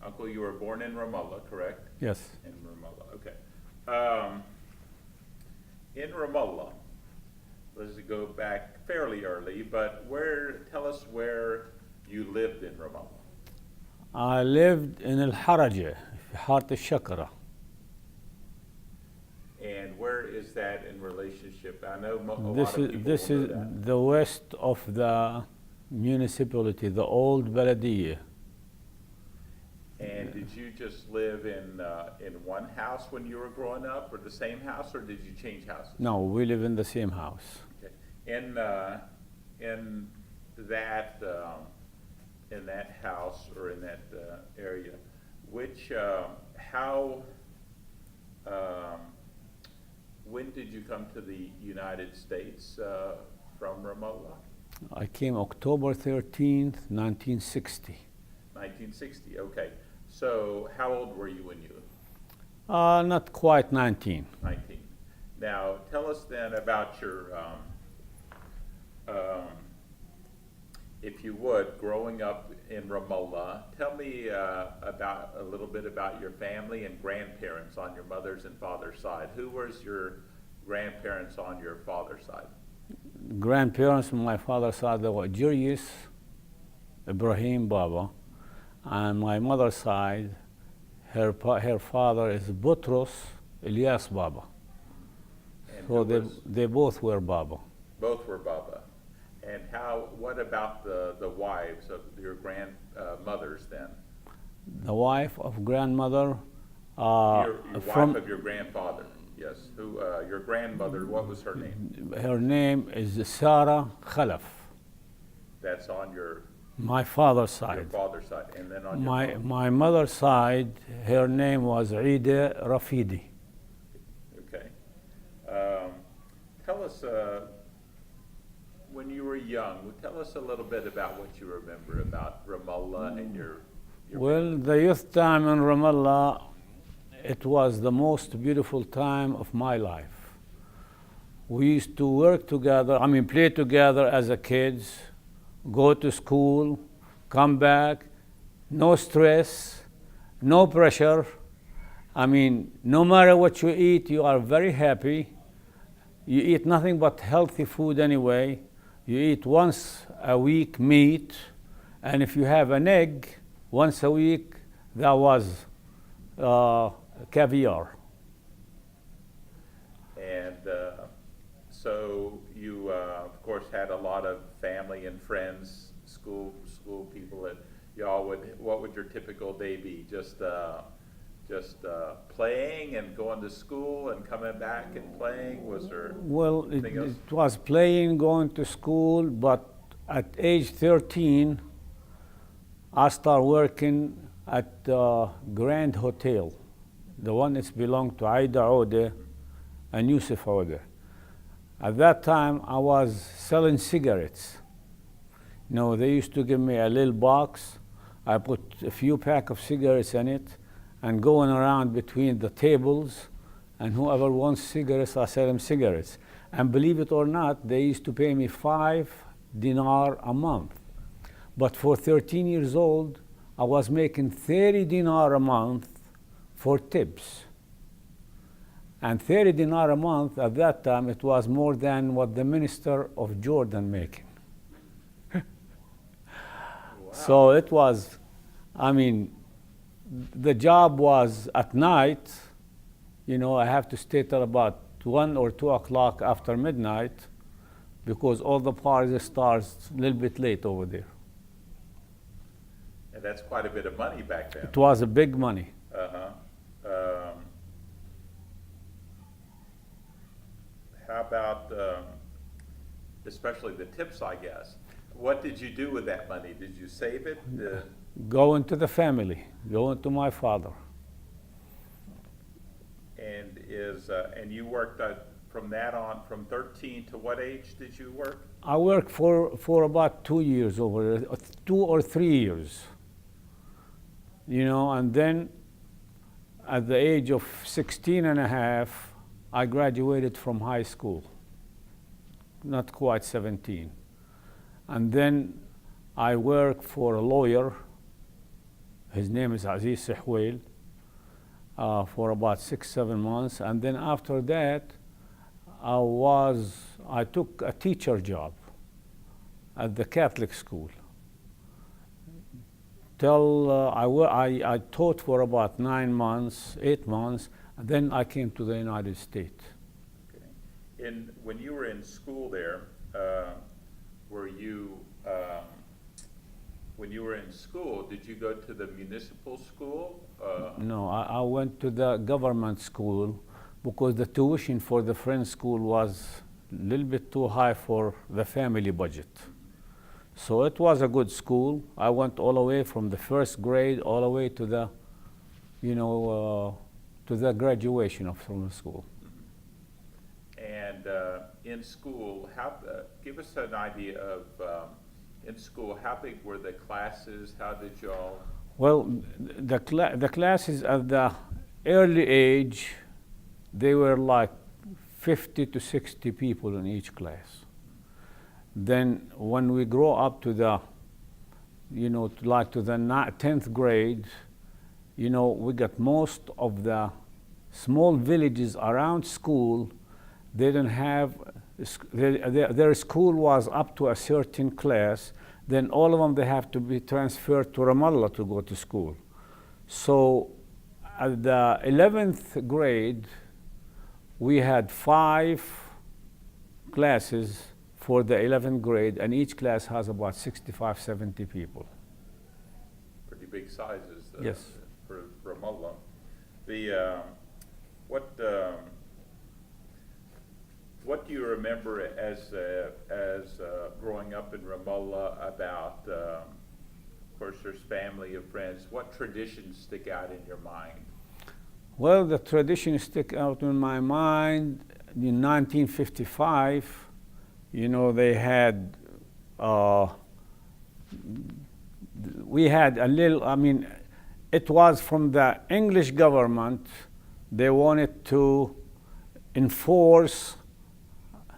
Uncle, you were born in Ramallah, correct? Yes. In Ramallah, okay. In Ramallah, let's go back fairly early, but tell us where you lived in Ramallah. I lived in الحرجة في حارة الشكرة. And where is that in relationship? I know a lot This of is people this will know is that. the west of the municipality, the old بلدية. And did you just live in one house when you were growing up, or the same house, or did you change houses? No, we live in the same house. Okay. In that house or in that area, when did you come to the United States from Ramallah? I came October 13th, 1960. 1960. Okay. So how old were you when you? Not quite 19. 19. Now tell us then about your, if you would, growing up in Ramallah. Tell me about a little bit about your family and grandparents on your mother's and father's side. Who was your grandparents on your father's side? Grandparents on my father's side, they were Julius, Ibrahim Baba, and my mother's side, her father is Butros Ilyas Baba. And So who was- they both were Baba. Both were Baba. And what about the wives of your grandmothers then? The wife of grandmother, Your from wife of your grandfather, yes. Who, your grandmother, what was her name? her name is Sarah Khalaf, That's on your my father's side. father's side, and then on your My mother's side, her name was Ida Rafidi. Okay. Tell us, when you were young, tell us a little bit about what you remember about Ramallah and your Well, the youth time in Ramallah, it was the most beautiful time of my life. We used to work together, play together as a kids, go to school, come back, no stress, no pressure. No matter what you eat, you are very happy. You eat nothing but healthy food anyway. You eat once a week meat, and if you have an egg once a week, that was caviar. And so you, of course, had a lot of family and friends, school people that y'all would. What would your typical day be? Just playing and going to school and coming back and playing? Was there Well, anything else? it was playing, going to school, but at age 13, I started working at the Grand Hotel, the one that belonged to Aida Ode and Yusuf Ode. At that time, I was selling cigarettes. They used to give me a little box. I put a few pack of cigarettes in it, and going around between the tables, and whoever wants cigarettes, I sell them cigarettes. And believe it or not, they used to pay me 5 dinar a month. But for 13 years old, I was making 30 dinar a month for tips. And 30 dinar a month at that time, it was more than what the minister of Jordan making. So it was, the job was at night. I have to stay till about 1 or 2 o'clock after midnight because all the parties start a little bit late over there. And that's quite a bit of money back then. It was a big money. How about, especially the tips, I guess? What did you do with that money? Did you save it? Going to the family, going to my father. And you worked from that on, from 13 to what age did you work? I worked for about 2 years over there, 2 or 3 years. And then at the age of 16 and a half, I graduated from high school, not quite 17. And then I worked for a lawyer His name is Aziz Sehwail, for about 6, 7 months. And then after that, I took a teacher job at the Catholic school. Till I taught for about 9 months, 8 months, and then I came to the United States. Okay. When you were in school there, were you, when you were in school, did you go to the municipal school? No, I went to the government school because the tuition for the French school was a little bit too high for the family budget. So it was a good school. I went all the way from the first grade all the way to the, to the graduation from the school. And in school, give us an idea of, in school, how big were the classes? How did y'all? Well, the classes at the early age, they were like 50 to 60 people in each class. Then when we grow up to the, like to the 10th grade, we got most of the small villages around school. They didn't have, their school was up to a certain class. Then all of them, they have to be transferred to Ramallah to go to school. So at the 11th grade, we had 5 classes for the 11th grade, and each class has about 65, 70 people. Pretty big sizes. Yes. For Ramallah. What do you remember as growing up in Ramallah about, of course, there's family and friends. What traditions stick out in your mind? Well, the traditions stick out in my mind. In 1955, they had, we had a little, it was from the English government. They wanted to enforce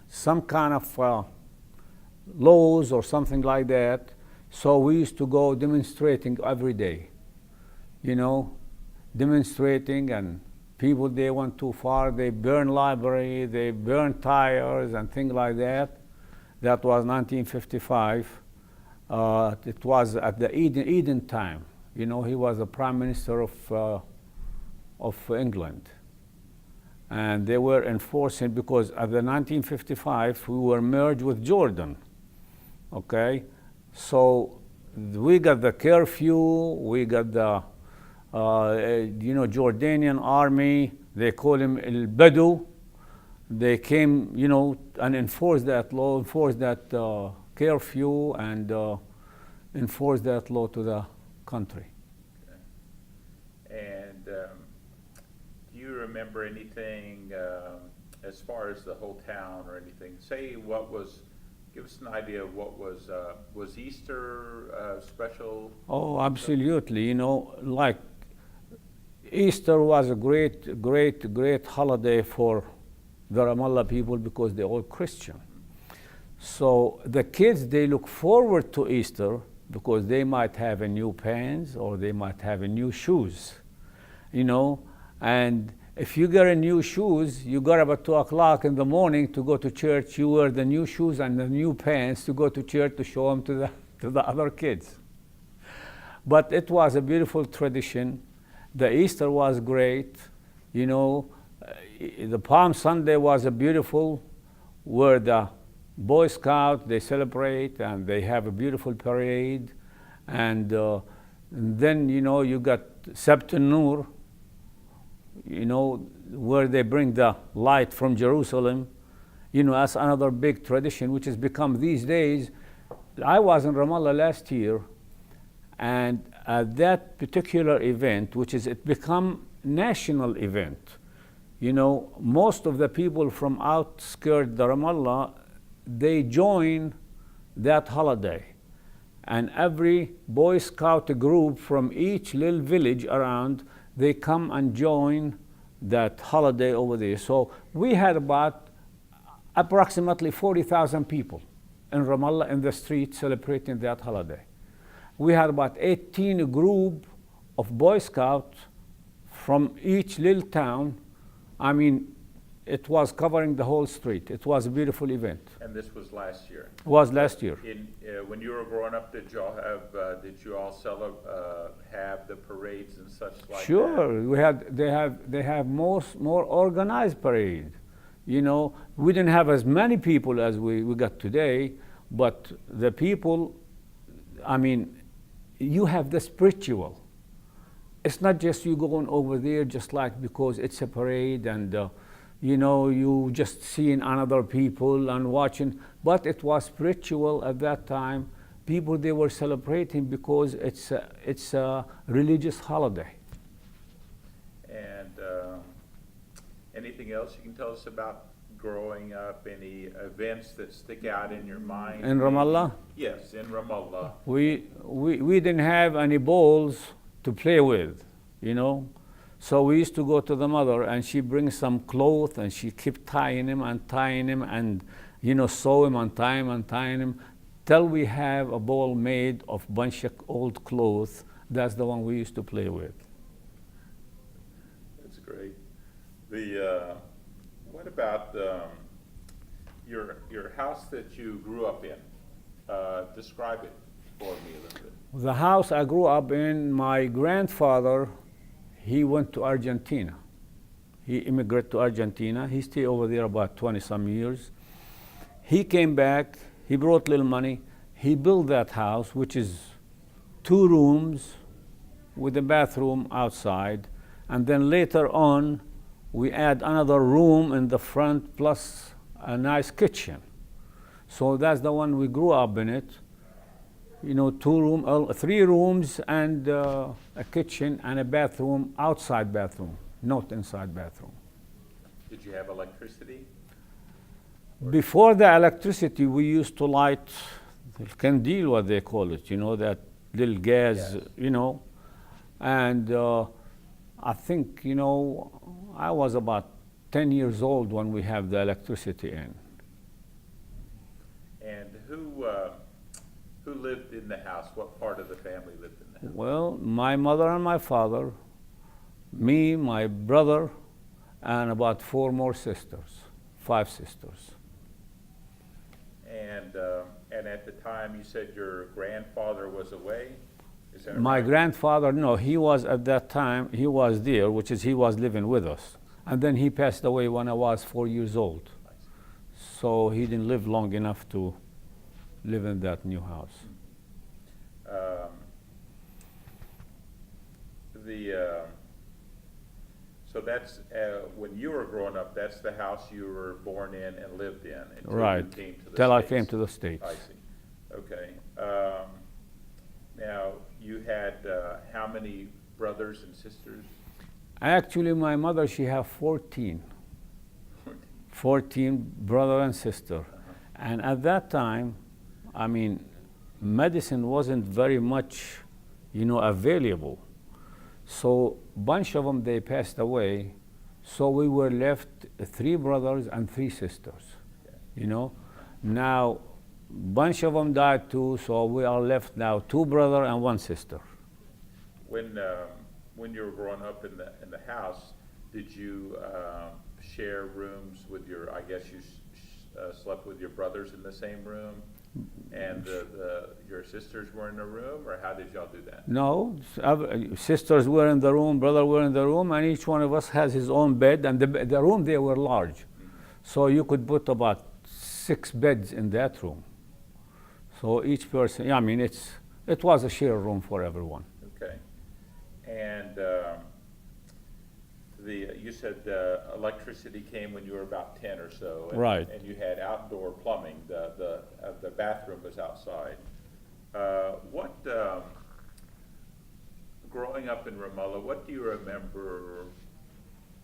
some kind of laws or something like that. So we used to go demonstrating every day, demonstrating, and people, they went too far. They burned library, they burned tires and things like that. That was 1955. It was at the Eden time. He was the Prime Minister of England. And they were enforcing, because at the 1955, we were merged with Jordan. Okay? So we got the curfew, we got the, Jordanian army, they call him El Badu. They came, and enforced that law, enforced that curfew, and enforced that law to the country. Okay. And do you remember anything as far as the whole town or anything? Give us an idea of what was Easter special? Oh, absolutely. Like Easter was a great, great, great holiday for the Ramallah people because they're all Christian. So the kids, they look forward to Easter because they might have a new pants or they might have a new shoes, and if you get a new shoes, you got about 2 o'clock in the morning to go to church. You wear the new shoes and the new pants to go to church to show them to the other kids. But it was a beautiful tradition. The Easter was great, The Palm Sunday was a beautiful, where the Boy Scouts, they celebrate and they have a beautiful parade. And then, you got Sabt al-Nur, where they bring the light from Jerusalem. That's another big tradition, which has become these days. I was in Ramallah last year, and at that particular event, it become national event. Most of the people from outskirts the Ramallah, they join that holiday. And every Boy Scout group from each little village around, they come and join that holiday over there. So we had about approximately 40,000 people in Ramallah in the street celebrating that holiday. We had about 18 group of Boy Scouts from each little town. I mean, it was covering the whole street. It was a beautiful event. And this was last year. It was last year. When you were growing up, did you all have the parades and such like that? Sure, they have more organized parade. You know, we didn't have as many people as we got today, but the people, I mean, you have the spiritual. It's not just you going over there just like because it's a parade and you know, you just seeing another people and watching, but it was spiritual at that time. People, they were celebrating because it's a religious holiday. And anything else you can tell us about growing up? Any events that stick out in your mind? In Ramallah? Yes, in Ramallah. We didn't have any balls to play with, you know. So we used to go to the mother and she brings some cloth and she kept tying him and, you know, sew him and tie him till we have a ball made of bunch of old clothes. That's the one we used to play with. That's great. What about your house that you grew up in? Describe it for me a little bit. The house I grew up in, my grandfather, he went to Argentina. He immigrated to Argentina. He stayed over there about 20 some years. He came back, he brought little money. He built that house, which is 2 rooms with a bathroom outside. And then later on, we add another room in the front plus a nice kitchen. So that's the one we grew up in it. You know, 3 rooms and a kitchen and a bathroom, outside bathroom, not inside bathroom. Did you have electricity? Before the electricity, we used to light candle, what they call it, you know, that little gas, Yes. You know. And I think, you know, I was about 10 years old when we have the electricity in. And who lived in the house? What part of the family lived in the house? Well, my mother and my father, me, my brother, and about 4 more sisters, 5 sisters. And at the time, you said your grandfather was away? Is that My right? grandfather, no, he was at that time, he was there, which is he was living with us. And then he passed away when I was 4 years old. So he didn't live long enough to live in that new house. So that's, when you were growing up, that's the house you were born in and lived in until Right, you came to the till I States. came to the States. I see. Okay. Now, you had how many brothers and sisters? Actually, my mother, she had 14 brother and sister. And at that time, I mean, medicine wasn't very much, you know, available. So bunch of them, they passed away. So we were left 3 brothers and 3 sisters, you know. Now, bunch of them died too, so we are left now 2 brothers and 1 sister. When you were growing up in the house, did you share rooms with your? I guess you slept with your brothers in the same room, and your sisters were in a room, or how did y'all do that? No, sisters were in the room, brother were in the room, and each one of us has his own bed. And the room, they were large, so you could put about 6 beds in that room. So each person, yeah, I mean, it was a shared room for everyone. Okay. And you said electricity came when you were about 10 or so. And, Right. And you had outdoor plumbing. The bathroom was outside. Growing up in Ramallah, what do you remember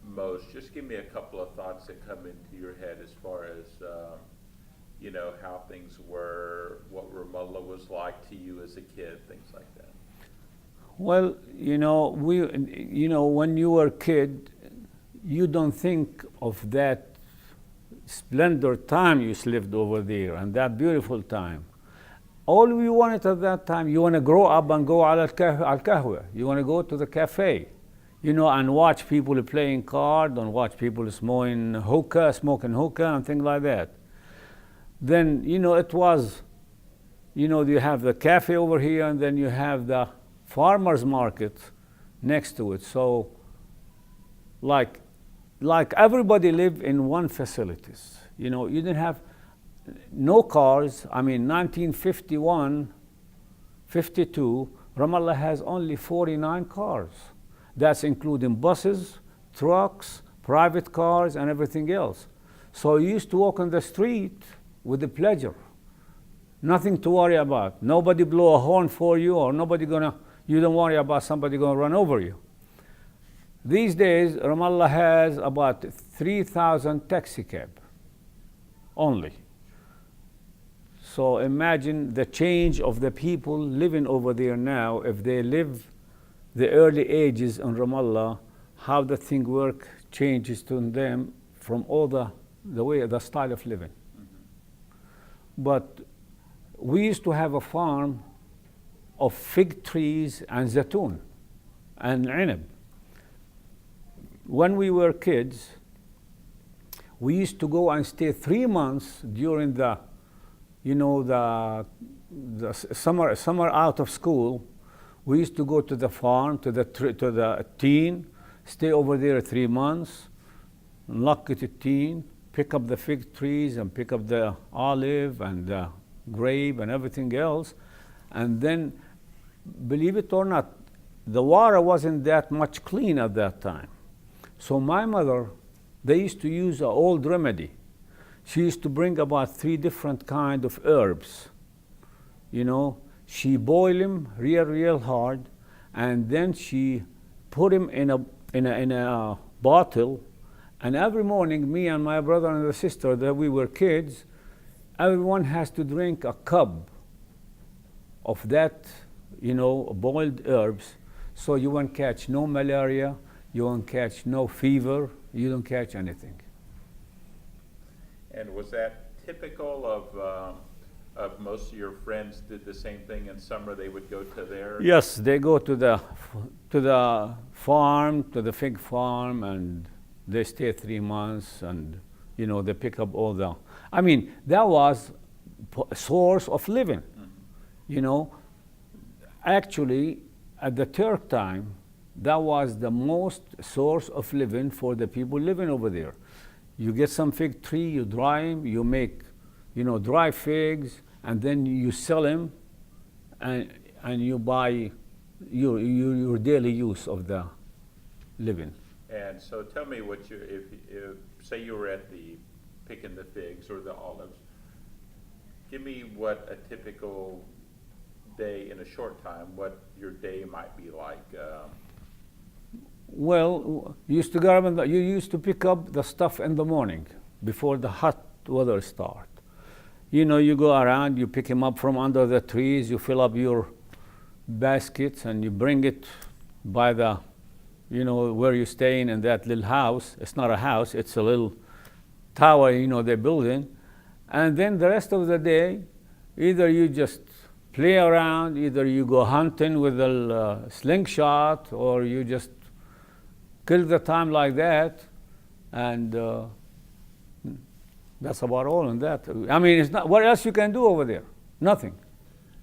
most? Just give me a couple of thoughts that come into your head as far as, you know, how things were, what Ramallah was like to you as a kid, things like that. Well, you know, when you were a kid, you don't think of that splendor time you lived over there and that beautiful time. all we wanted at that time, you want to grow up and go al kahwa. You want to go to the cafe, and watch people playing cards and watch people smoking hookah and things like that. Then, it was, you have the cafe over here and then you have the farmer's market next to it. So, like everybody lived in one facilities. You didn't have no cars. I mean, 1951, 52, Ramallah has only 49 cars. That's including buses, trucks, private cars, and everything else. So you used to walk on the street with the pleasure. Nothing to worry about. Nobody blow a horn for you, or you don't worry about somebody gonna run over you. These days, Ramallah has about 3,000 taxi cab only. So imagine the change of the people living over there now. If they live the early ages in Ramallah, how the thing work changes to them from all the style of living. But we used to have a farm of fig trees and zatoon and inab. When we were kids, we used to go and stay 3 months during the summer out of school. We used to go to the farm, to the teen, stay over there 3 months, lock it at teen, pick up the fig trees and pick up the olive and the grape and everything else. And then, believe it or not, the water wasn't that much clean at that time. So my mother, they used to use an old remedy. She used to bring about 3 different kind of herbs. She boiled them real hard, and then she put them in a bottle. And every morning, me and my brother and the sister, that we were kids, everyone has to drink a cup of that, boiled herbs. So you won't catch no malaria, you won't catch no fever, you don't catch anything. And was that typical of most of your friends did the same thing in summer? They would go to their... Yes, they go to the farm, to the fig farm, and they stay 3 months, and they pick up all the... I mean, that was a source of living. Actually, at the Turk time, that was the most source of living for the people living over there. You get some fig tree, you dry them, you make, dry figs, and then you sell them, and you buy your daily use of the living. And so tell me what if say you were at picking the figs or the olives, give me what a typical day in a short time, what your day might be like. Well, you used to pick up the stuff in the morning before the hot weather start. You go around, you pick them up from under the trees, you fill up your baskets, and you bring it by the, where you're staying in that little house. It's not a house, it's a little tower, they're building. And then the rest of the day, either you just play around, either you go hunting with a slingshot, or you just kill the time like that, and that's about all in that. I mean, it's not. What else you can do over there? Nothing.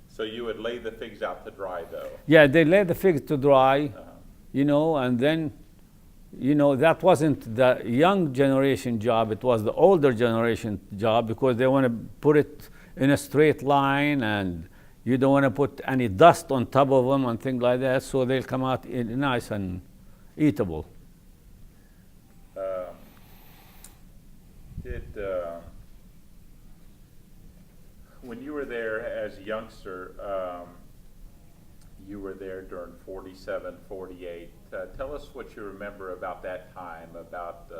So you would lay the figs out to dry, though. Yeah, they lay the figs to dry, and then, that wasn't the young generation job. It was the older generation job, because they want to put it in a straight line, and you don't want to put any dust on top of them and things like that. So they'll come out nice and eatable. When you were there as a youngster, you were there during 47, 48. Tell us what you remember about that time, about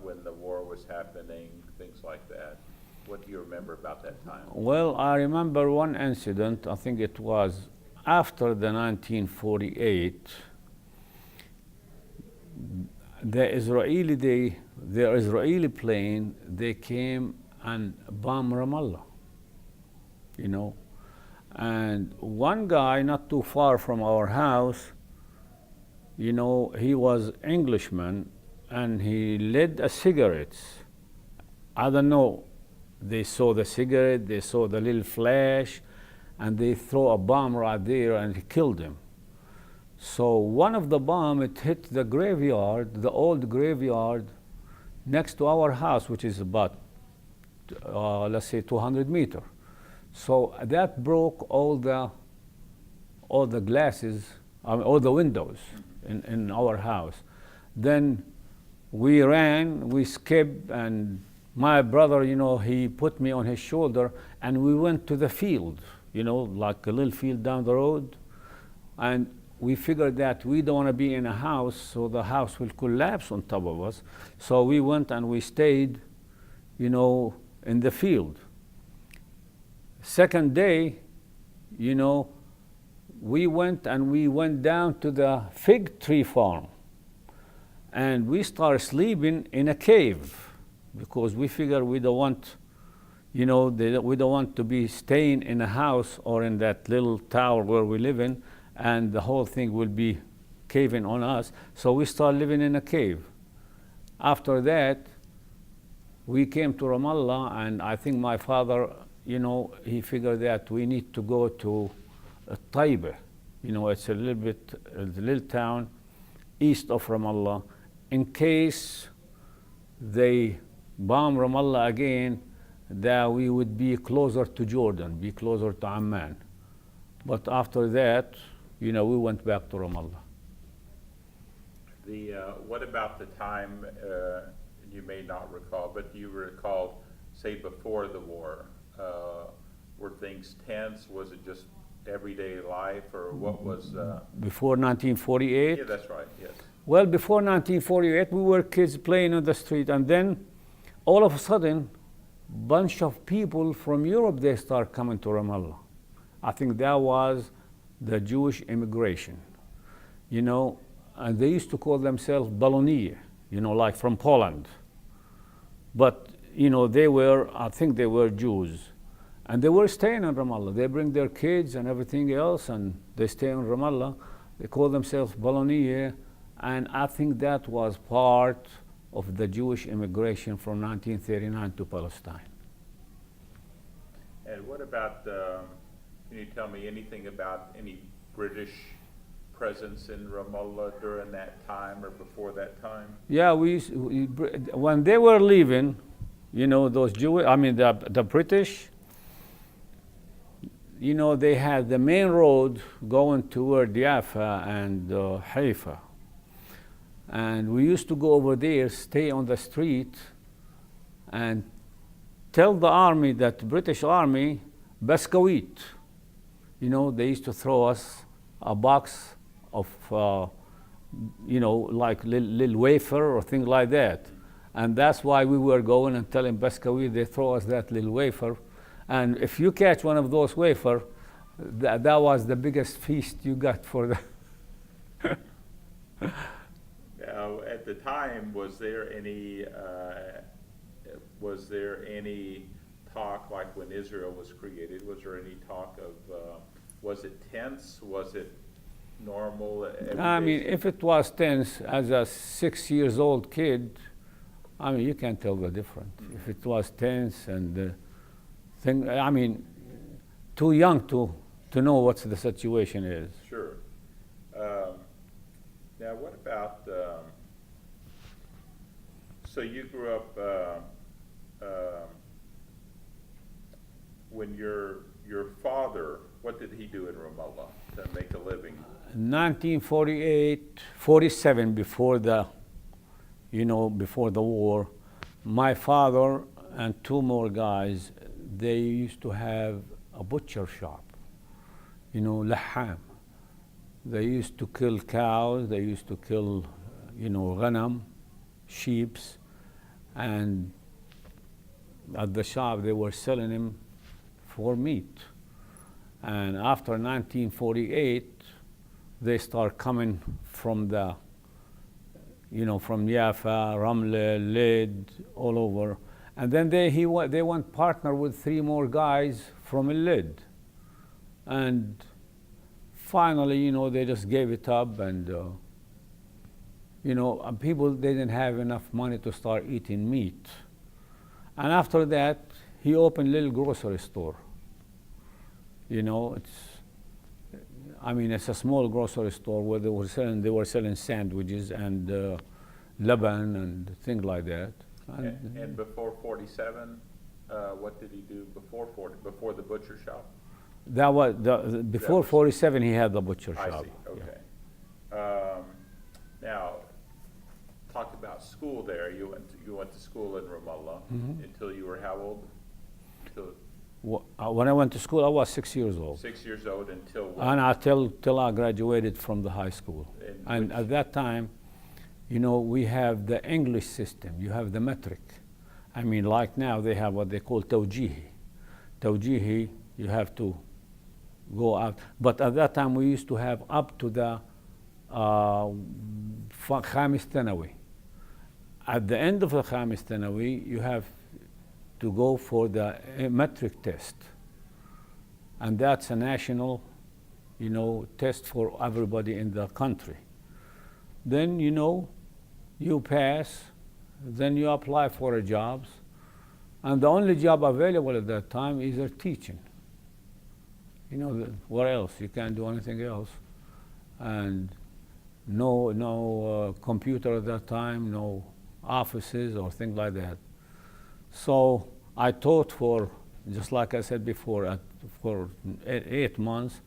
when the war was happening, things like that. What do you remember about that time? Well, I remember one incident. I think it was after the 1948. The Israeli plane, they came and bombed Ramallah. you know. And one guy not too far from our house, you know, he was Englishman and he lit a cigarettes. I don't know. They saw the cigarette, they saw the little flash, and they throw a bomb right there and it killed him. So one of the bomb, it hit the graveyard, the old graveyard next to our house, which is about, let's say, 200 meters. So that broke all the glasses, all the windows in our house. Then we ran, we escaped, and my brother, you know, he put me on his shoulder, and we went to the field, you know, like a little field down the road. And we figured that we don't want to be in a house, so the house will collapse on top of us. So we went and we stayed, you know, in the field. Second day, you know, we went down to the fig tree farm. And we started sleeping in a cave because we figured we don't want, you know, we don't want to be staying in a house or in that little tower where we live in, and the whole thing will be caving on us. So we started living in a cave. After that, we came to Ramallah, and I think my father, you know, he figured that we need to go to Taiba. You know, it's a little town east of Ramallah, in case they bomb Ramallah again, that we would be closer to Jordan, be closer to Amman. But after that, you know, we went back to Ramallah. What about the time, you may not recall, but do you recall, say, before the war? Were things tense? Was it just everyday life, or what was... Before 1948? Yeah, that's right, yes. Well, before 1948, we were kids playing on the street, and then all of a sudden, bunch of people from Europe, they start coming to Ramallah. I think that was the Jewish immigration, you know, and they used to call themselves Bologna, you know, like from Poland. But, you know, I think they were Jews. And they were staying in Ramallah. They bring their kids and everything else, and they stay in Ramallah. They call themselves Bologna, and I think that was part of the Jewish immigration from 1939 to Palestine. And what about, can you tell me anything about any British presence in Ramallah during that time or before that time? Yeah, when they were leaving, you know, the British, you know, they had the main road going toward Jaffa and Haifa. And we used to go over there, stay on the street, and tell the army, that British army, Biscuit. You know, they used to throw us a box of, you know, like little wafer or things like that. And that's why we were going and telling Biscuit, they throw us that little wafer. And if you catch one of those wafer, that was the biggest feast you got for the... Now, at the time, was there any talk, like when Israel was created, was there any talk of, was it tense? Was it normal? I mean, if it was tense, as a 6 years old kid, I mean, you can't tell the difference. Mm-hmm. If it was tense and I mean, too young to know what the situation is. Sure. Now, what about, so you grew up, when your father, what did he do in Ramallah to make a living? 1948, 47, before the war, my father and two more guys, they used to have a butcher shop, you know, laham. They used to kill cows, they used to kill, you know, ghanam, sheep, and at the shop they were selling them for meat. And after 1948, they start coming from from Jaffa, Ramle, Lid, all over. And then they went partner with 3 more guys from Lid. And finally, you know, they just gave it up, and you know, people, they didn't have enough money to start eating meat. And after that, he opened a little grocery store. You know, I mean, it's a small grocery store where they were selling sandwiches and lebanon and things like that. And before 47, what did he do before before the butcher shop? That was before 47. He had the butcher I shop. see. Okay. Now, talk about school there. You went to school in Ramallah until you were how old? When I went to school, I was 6 years old. 6 years old until when? And till I graduated from the high school. And at that time, you know, we have the English system. You have the metric. I mean, like now, they have what they call tawjihi. Tawjihi, you have to go out. But at that time, we used to have up to the Khamis Thanawi. At the end of the Khamis Thanawi, you have to go for the metric test. And that's a national, you know, test for everybody in the country. Then, you know, you pass, then you apply for jobs. And the only job available at that time is teaching. You know, what else? You can't do anything else. And no computer at that time, no offices or things like that. So I taught for, just like I said before, for 8 months.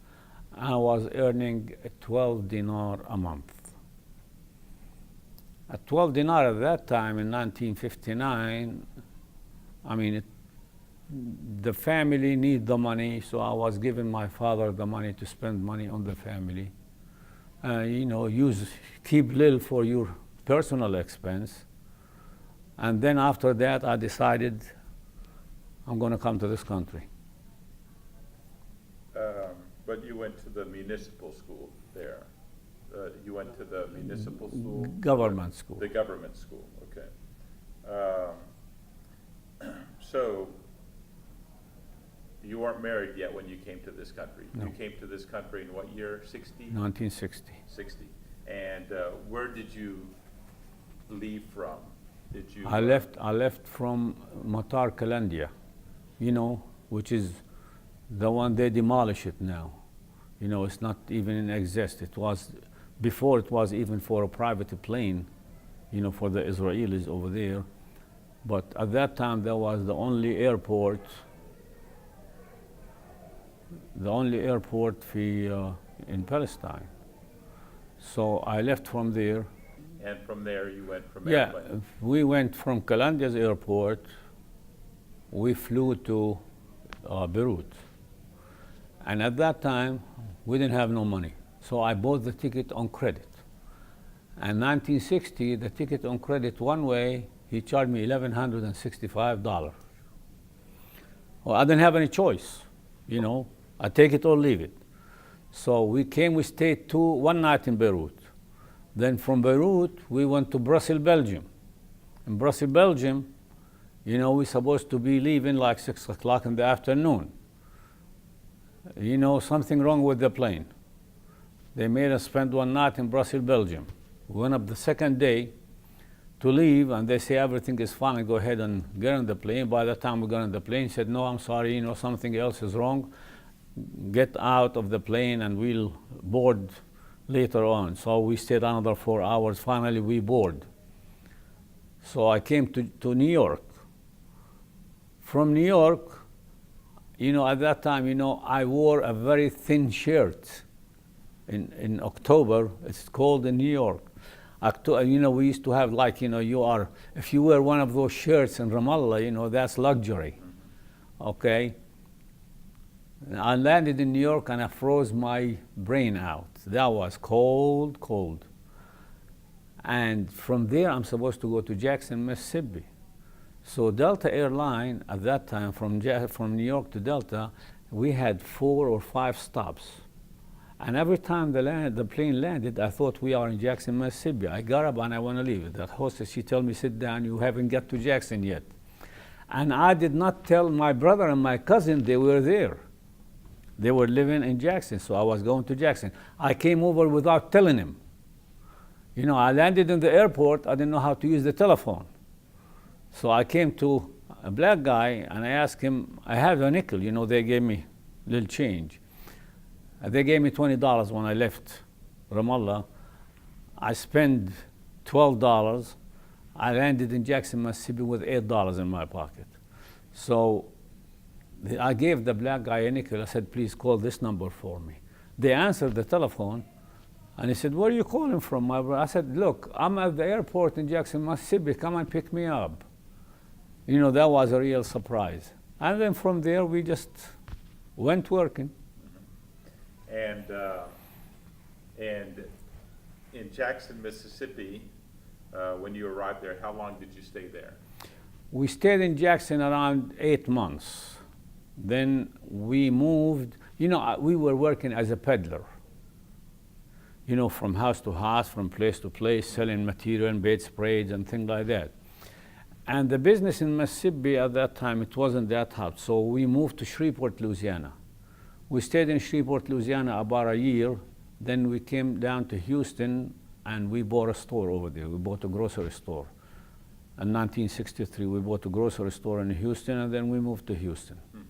I was earning 12 dinar a month. At 12 dinar at that time in 1959, I mean, the family need the money, so I was giving my father the money to spend money on the family. You know, keep little for your personal expense. And then after that, I decided I'm going to come to this country. But you went to the municipal school there. You went to the municipal school? Government school. The government school, okay. So you weren't married yet when you came to this country? No. You came to this country in what year, 60? 1960. 60. And where did you leave from? Did you? I left from Matar Kalandia, you know, which is the one they demolish it now. You know, it's not even in exist. It was, before it was even for a private plane, you know, for the Israelis over there. But at that time, there was the only airport in Palestine. So I left from there. And from there, you went from Yeah, airplane? we went from Kalandia's airport. We flew to Beirut. And at that time, we didn't have no money. So I bought the ticket on credit. And 1960, the ticket on credit one way, he charged me $1,165. Well, I didn't have any choice, you know. I take it or leave it. So we stayed one night in Beirut. Then from Beirut, we went to Brussels, Belgium. In Brussels, Belgium, you know, we're supposed to be leaving like 6 o'clock in the afternoon. You know, something wrong with the plane. They made us spend one night in Brussels, Belgium. We went up the second day to leave, and they say everything is fine, go ahead and get on the plane. By the time we got on the plane, said, no, I'm sorry, you know, something else is wrong. Get out of the plane and we'll board later on. So we stayed another 4 hours. Finally, we board. So I came to New York. From New York, you know, at that time, you know, I wore a very thin shirt. In October, it's cold in New York. You know, we used to have like, you know, if you wear one of those shirts in Ramallah, you know, that's luxury. Okay? I landed in New York and I froze my brain out. That was cold, cold. And from there, I'm supposed to go to Jackson, Mississippi. So Delta Airline, at that time, from New York to Delta, we had 4 or 5 stops. And every time the plane landed, I thought we are in Jackson, Mississippi. I got up and I want to leave. That hostess, she told me, sit down, you haven't got to Jackson yet. And I did not tell my brother and my cousin they were there. They were living in Jackson, so I was going to Jackson. I came over without telling him. You know, I landed in the airport, I didn't know how to use the telephone. So I came to a black guy and I asked him, I have a nickel, you know, they gave me a little change. They gave me $20 when I left Ramallah. I spent $12. I landed in Jackson, Mississippi with $8 in my pocket. So I gave the black guy a nickel. I said, please call this number for me. They answered the telephone, and he said, where are you calling from, my brother? I said, look, I'm at the airport in Jackson, Mississippi. Come and pick me up. You know, that was a real surprise. And then from there, we just went working. And in Jackson, Mississippi, when you arrived there, how long did you stay there? We stayed in Jackson around 8 months. Then we moved. You know, we were working as a peddler. You know, from house to house, from place to place, selling material and bed sprays and things like that. And the business in Mississippi at that time, it wasn't that hot. So we moved to Shreveport, Louisiana. We stayed in Shreveport, Louisiana about a year. Then we came down to Houston and we bought a store over there. We bought a grocery store. In 1963, we bought a grocery store in Houston, and then we moved to Houston. Mm-hmm.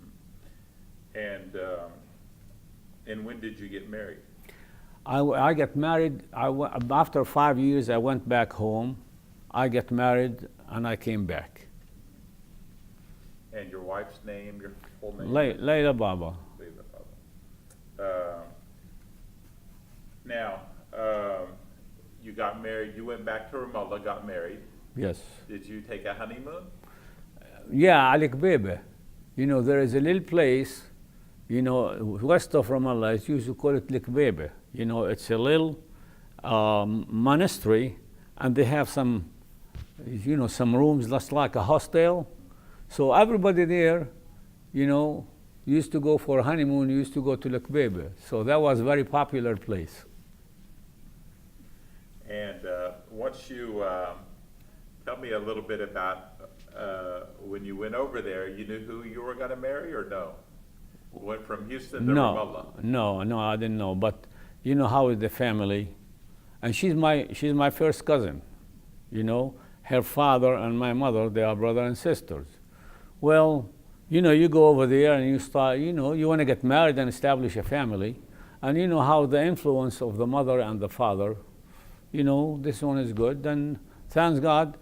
And when did you get married? I got married, after 5 years, I went back home. I got married, and I came back. And your wife's name, your full name? Layla Baba. Layla Baba. Now, you got married, you went back to Ramallah, got married. Yes. Did you take a honeymoon? Yeah, Al Kbebe. You know, there is a little place, you know, west of Ramallah. It's used to call it Al Kbebe. You know, it's a little monastery, and they have some, you know, some rooms just like a hostel. So everybody there, you know, used to go for a honeymoon, used to go to Al Kbebe. So that was a very popular place. And once you tell me a little bit about when you went over there, you knew who you were going to marry or no? Went from Houston to Ramallah? No, I didn't know. But you know how is the family, and she's my first cousin. You know, her father and my mother, they are brother and sisters. Well, you know, you go over there and you start, you know, you want to get married and establish a family, and you know how the influence of the mother and the father, you know, this one is good. Then, thanks God,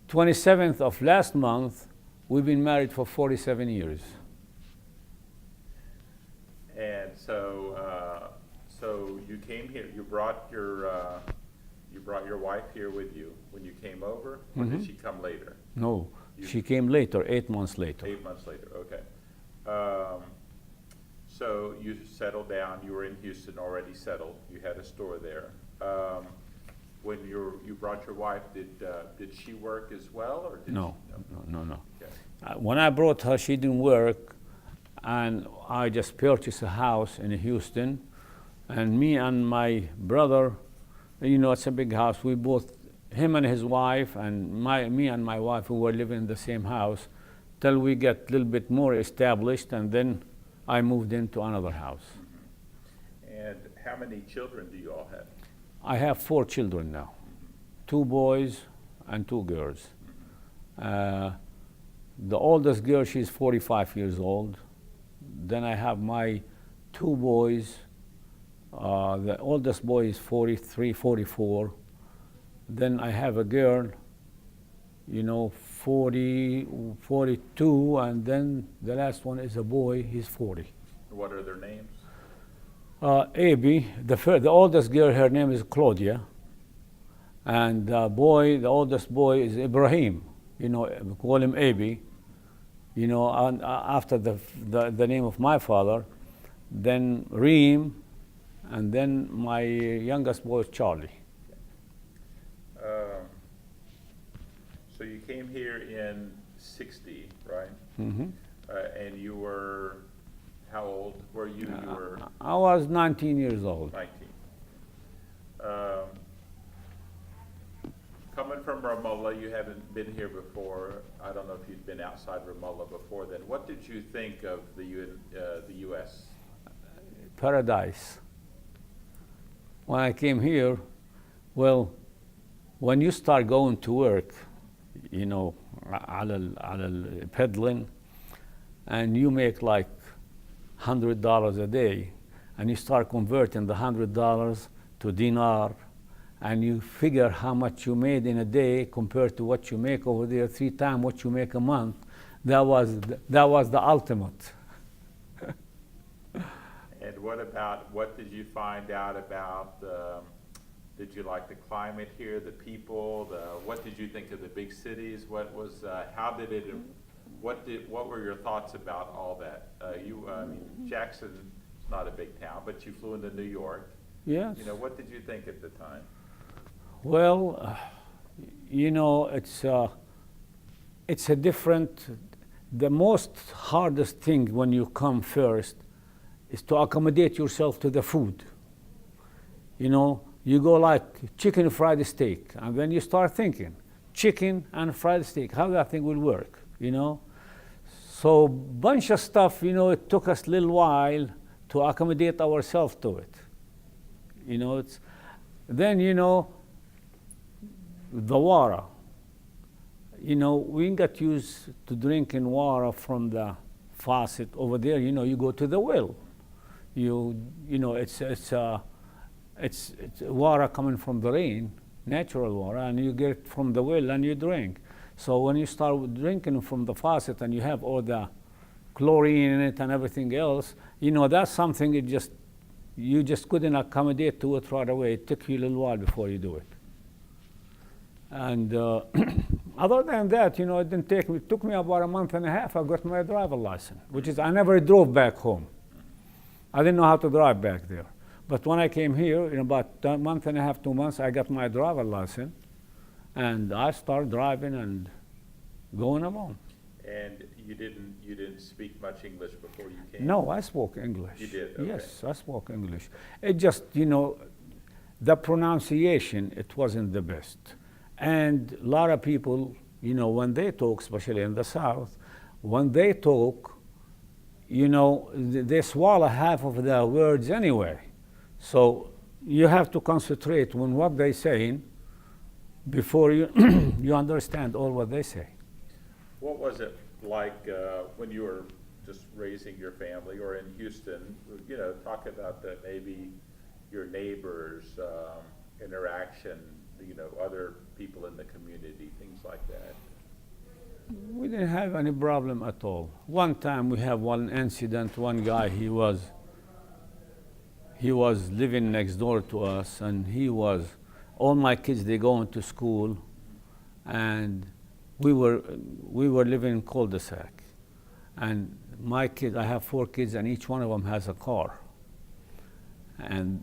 27th of last month, we've been married for 47 years. And so, so you came here. You brought your wife here with you when you came over, or did she come later? No, she came later, 8 months later. 8 months later. Okay. So you settled down. You were in Houston already settled. You had a store there. When you brought your wife, did she work as well, or did No. Okay. When I brought her, she didn't work, and I just purchased a house in Houston, and me and my brother, you know, it's a big house. We both, him and his wife, and me and my wife, who were living in the same house, till we get a little bit more established, and then I moved into another house. Mm-hmm. And how many children do you all have? I have 4 children now, 2 boys and 2 girls. The oldest girl, she's 45 years old. Then I have my 2 boys. The oldest boy is 43, 44. Then I have a girl, you know, 40, 42, and then the last one is a boy, he's 40. What are their names? Abby, the oldest girl, her name is Claudia, and the oldest boy is Ibrahim. You know, we call him Abby. You know, and after the name of my father. Then Reem, and then my youngest boy is Charlie. So you came here in '60, right? Mm-hmm. And you were, how old were you? You were I was 19 years old. 19. Coming from from Ramallah. You haven't been here before. I don't know if you'd been outside Ramallah before then. What did you think of the U.S.? Paradise. When I came here, well, when you start going to work, you know, على peddling, and you make like $100 a day, and you start converting the $100 to dinar, and you figure how much you made in a day compared to what you make over there, 3 times what you make a month. That was the ultimate. And what did you find out about, did you like the climate here, the people, what did you think of the big cities? What were your thoughts about all that? Jackson's not a big town, but you flew into New York. Yes. You know, what did you think at the time? Well, you know, it's a different, the most hardest thing when you come first is to accommodate yourself to the food. You know, you go like chicken fried steak, and then you start thinking, chicken and fried steak, how that thing will work, you know? So bunch of stuff, you know, it took us a little while to accommodate ourselves to it. You know, then, you know, the water. You know, we got used to drinking water from the faucet over there. You know, you go to the well. You know, it's water coming from the rain, natural water, and you get it from the well and you drink. So when you start drinking from the faucet and you have all the chlorine in it and everything else, you know, that's something you just couldn't accommodate to it right away. It took you a little while before you do it. And other than that, you know, it took me about a month and a half. I got my driver license, which is I never drove back home. I didn't know how to drive back there. But when I came here, in about a month and a half, 2 months, I got my driver license, and I started driving and going along. And you didn't speak much English before you came? No, I spoke English. You did? Okay. Yes, I spoke English. It just, you know, the pronunciation, it wasn't the best. And a lot of people, you know, when they talk, especially in the South, when they talk, you know, they swallow half of their words anyway. So you have to concentrate on what they're saying before you, you understand all what they say. What was it like when you were just raising your family, or in Houston? You know, talk about maybe your neighbors, interaction, you know, other people in the community, things like that. We didn't have any problem at all. One time we had one incident. One guy, he was living next door to us, and all my kids, they going to school, and we were living in cul-de-sac. And my kids, I have 4 kids, and each one of them has a car. And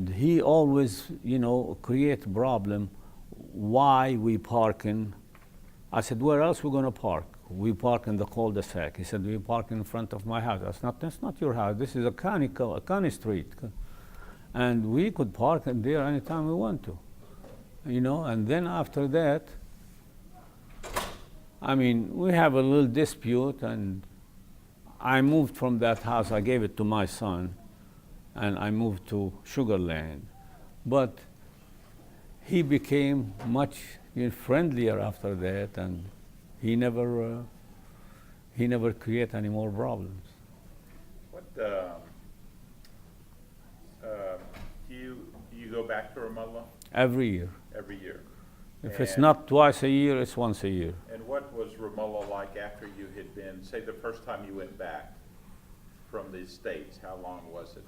he always, you know, create problem. Why we parking? I said, where else we going to park? We park in the cul-de-sac. He said, we park in front of my house. That's not your house. This is a county street. And we could park in there anytime we want to. You know, and then after that, I mean, we have a little dispute, and I moved from that house. I gave it to my son, and I moved to Sugar Land. But he became much friendlier after that, and he never create any more problems. What you go back to Ramallah? Every year. Every year. If it's not twice a year, it's once a year. And what was Ramallah like after you had been, say, the first time you went back from the States? How long was it?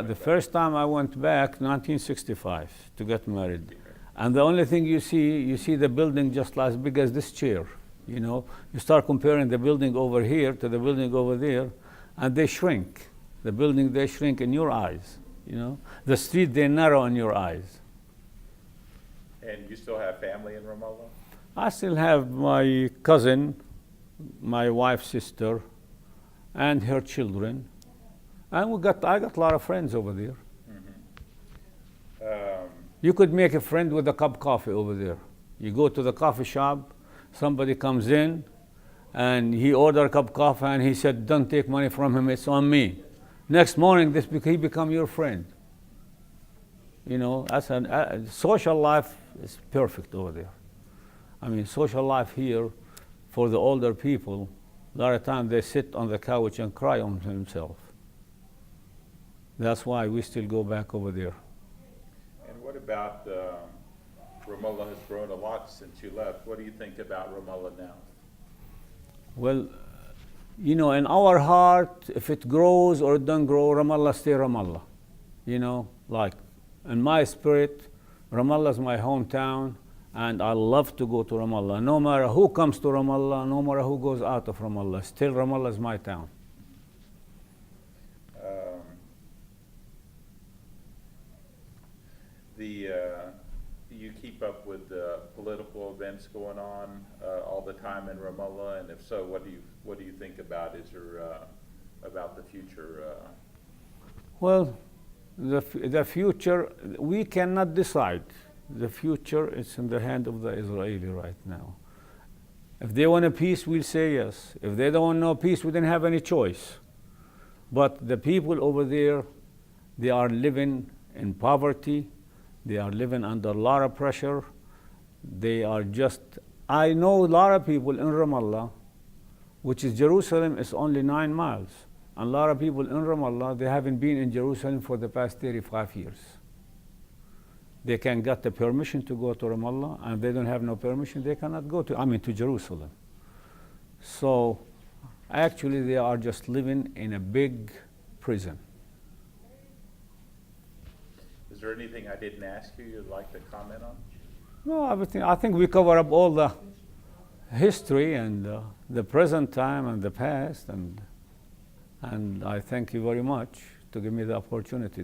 The first time I went back, 1965, to get married. And the only thing you see the building just as big as this chair. You know, you start comparing the building over here to the building over there, and they shrink. The building, they shrink in your eyes. You know, the street, they narrow in your eyes. And you still have family in Ramallah? I still have my cousin, my wife's sister, and her children, and I got a lot of friends over there. Mm-hmm. You could make a friend with a cup of coffee over there. You go to the coffee shop, somebody comes in, and he ordered a cup of coffee, and he said, "Don't take money from him, it's on me." Next morning, he become your friend. You know, social life is perfect over there. I mean, social life here for the older people, a lot of times they sit on the couch and cry on themselves. That's why we still go back over there. And what about Ramallah has grown a lot since you left. What do you think about Ramallah now? Well, you know, in our heart, if it grows or it don't grow, Ramallah stay Ramallah. You know, like in my spirit, Ramallah is my hometown, and I love to go to Ramallah. No matter who comes to Ramallah, no matter who goes out of Ramallah, still Ramallah is my town. You keep up with the political events going on all the time in Ramallah, and if so, what do you think about about the future? Well, the future, we cannot decide. The future is in the hand of the Israeli right now. If they want a peace, we'll say yes. If they don't want no peace, we didn't have any choice. But the people over there, they are living in poverty. They are living under a lot of pressure. They are just, I know a lot of people in Ramallah, which is Jerusalem, is only 9 miles. And a lot of people in Ramallah, they haven't been in Jerusalem for the past 35 years. They can get the permission to go to Ramallah, and if they don't have no permission, they cannot go to Jerusalem. So actually, they are just living in a big prison. Is there anything I didn't ask you you'd like to comment on? No, everything. I think we cover up all the history and the present time and the past, and I thank you very much to give me the opportunity.